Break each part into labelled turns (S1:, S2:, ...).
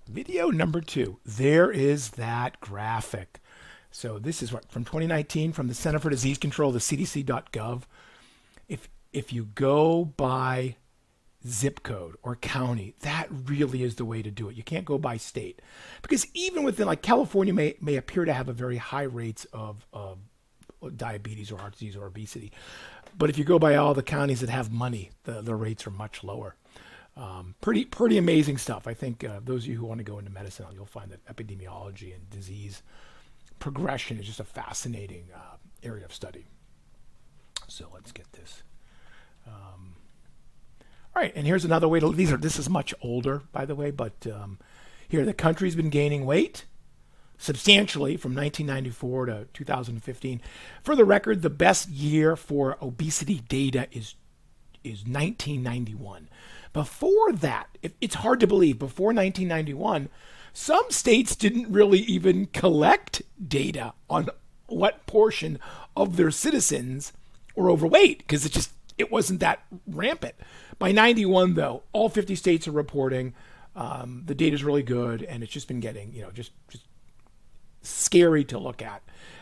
S1: Video number 2. There is that graphic. So this is what from 2019 from the Center for Disease Control, the CDC.gov. If you go by zip code or county, that really is the way to do it. You can't go by state because even within like California may appear to have a very high rates of diabetes or heart disease or obesity, but if you go by all the counties that have money, the rates are much lower. Pretty amazing stuff. I think those of you who want to go into medicine, you'll find that epidemiology and disease progression is just a fascinating area of study. So let's get this. All right, and here's another way to. This is much older, by the way, but here the country's been gaining weight substantially from 1994 to 2015. For the record, the best year for obesity data is 1991. Before that, it's hard to believe, before 1991, some states didn't really even collect data on what portion of their citizens were overweight because it wasn't that rampant. By 91, though, all 50 states are reporting. The data is really good, and it's just been getting, just scary to look at.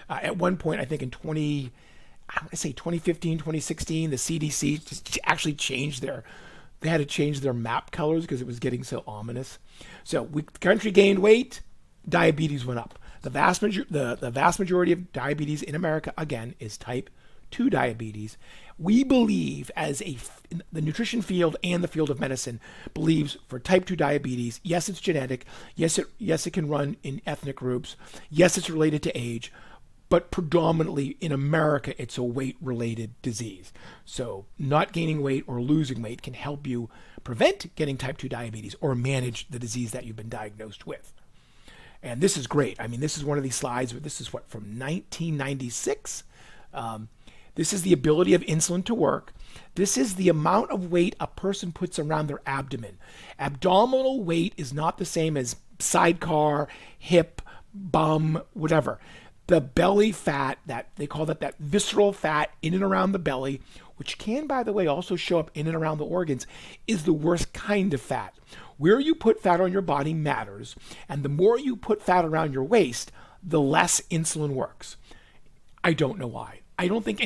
S1: At one point, I think in 2015, 2016, the CDC just actually they had to change their map colors because it was getting so ominous. So the country gained weight, diabetes went up. The vast majority of diabetes in America, again, is type 2 diabetes. We believe, the nutrition field and the field of medicine believes for type 2 diabetes, yes, it's genetic. Yes, it can run in ethnic groups. Yes, it's related to age. But predominantly in America, it's a weight-related disease. So not gaining weight or losing weight can help you prevent getting type 2 diabetes or manage the disease that you've been diagnosed with. And this is great. I mean, this is one of these slides, but this is from 1996. This is the ability of insulin to work. This is the amount of weight a person puts around their abdomen. Abdominal weight is not the same as sidecar, hip, bum, whatever. The belly fat, that they call that visceral fat in and around the belly, which can, by the way, also show up in and around the organs, is the worst kind of fat. Where you put fat on your body matters, and the more you put fat around your waist, the less insulin works. I don't know why. I don't think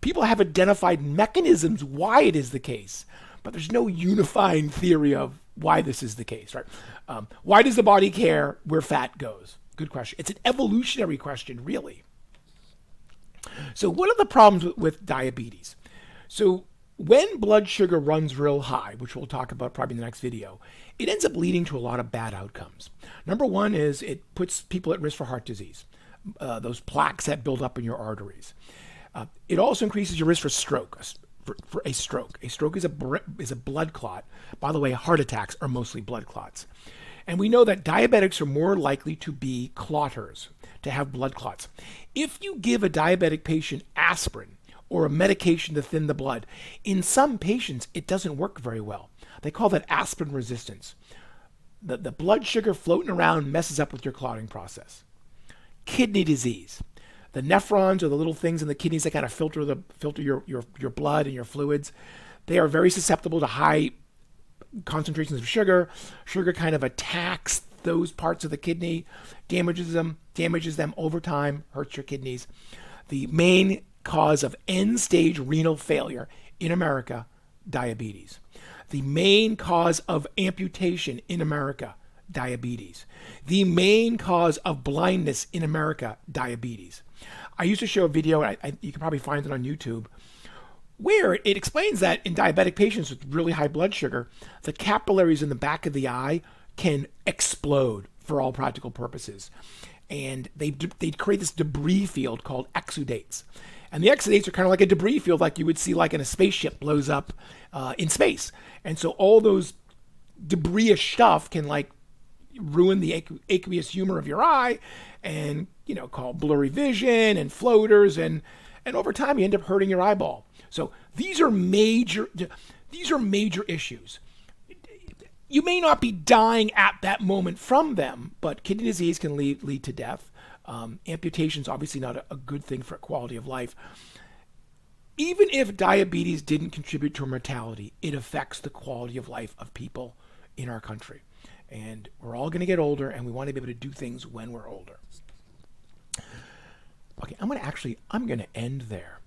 S1: people have identified mechanisms why it is the case, but there's no unifying theory of why this is the case, right? Why does the body care where fat goes? Good question. It's an evolutionary question, really. So what are the problems with diabetes? So when blood sugar runs real high, which we'll talk about probably in the next video, it ends up leading to a lot of bad outcomes. Number one is it puts people at risk for heart disease, those plaques that build up in your arteries. It also increases your risk for stroke. For a stroke. A stroke is a blood clot. By the way, heart attacks are mostly blood clots. And we know that diabetics are more likely to be clotters, to have blood clots. If you give a diabetic patient aspirin or a medication to thin the blood, in some patients it doesn't work very well. They call that aspirin resistance. The blood sugar floating around messes up with your clotting process. Kidney disease. The nephrons, or the little things in the kidneys that kind of filter your blood and your fluids, they are very susceptible to high concentrations of sugar. Sugar kind of attacks those parts of the kidney, damages them over time, hurts your kidneys. The main cause of end-stage renal failure in America, diabetes. The main cause of amputation in America, diabetes. The main cause of blindness in America, diabetes. I used to show a video, you can probably find it on YouTube, where it explains that in diabetic patients with really high blood sugar, the capillaries in the back of the eye can explode for all practical purposes. And they create this debris field called exudates. And the exudates are kind of like a debris field like you would see like in a spaceship blows up in space. And so all those debris-ish stuff can like ruin the aqueous humor of your eye and, call blurry vision and floaters. And over time you end up hurting your eyeball. So these are major issues. You may not be dying at that moment from them, but kidney disease can lead to death. Amputation is obviously not a good thing for quality of life. Even if diabetes didn't contribute to mortality, it affects the quality of life of people in our country. and we're all going to get older, and we want to be able to do things when we're older. Okay, I'm going to end there.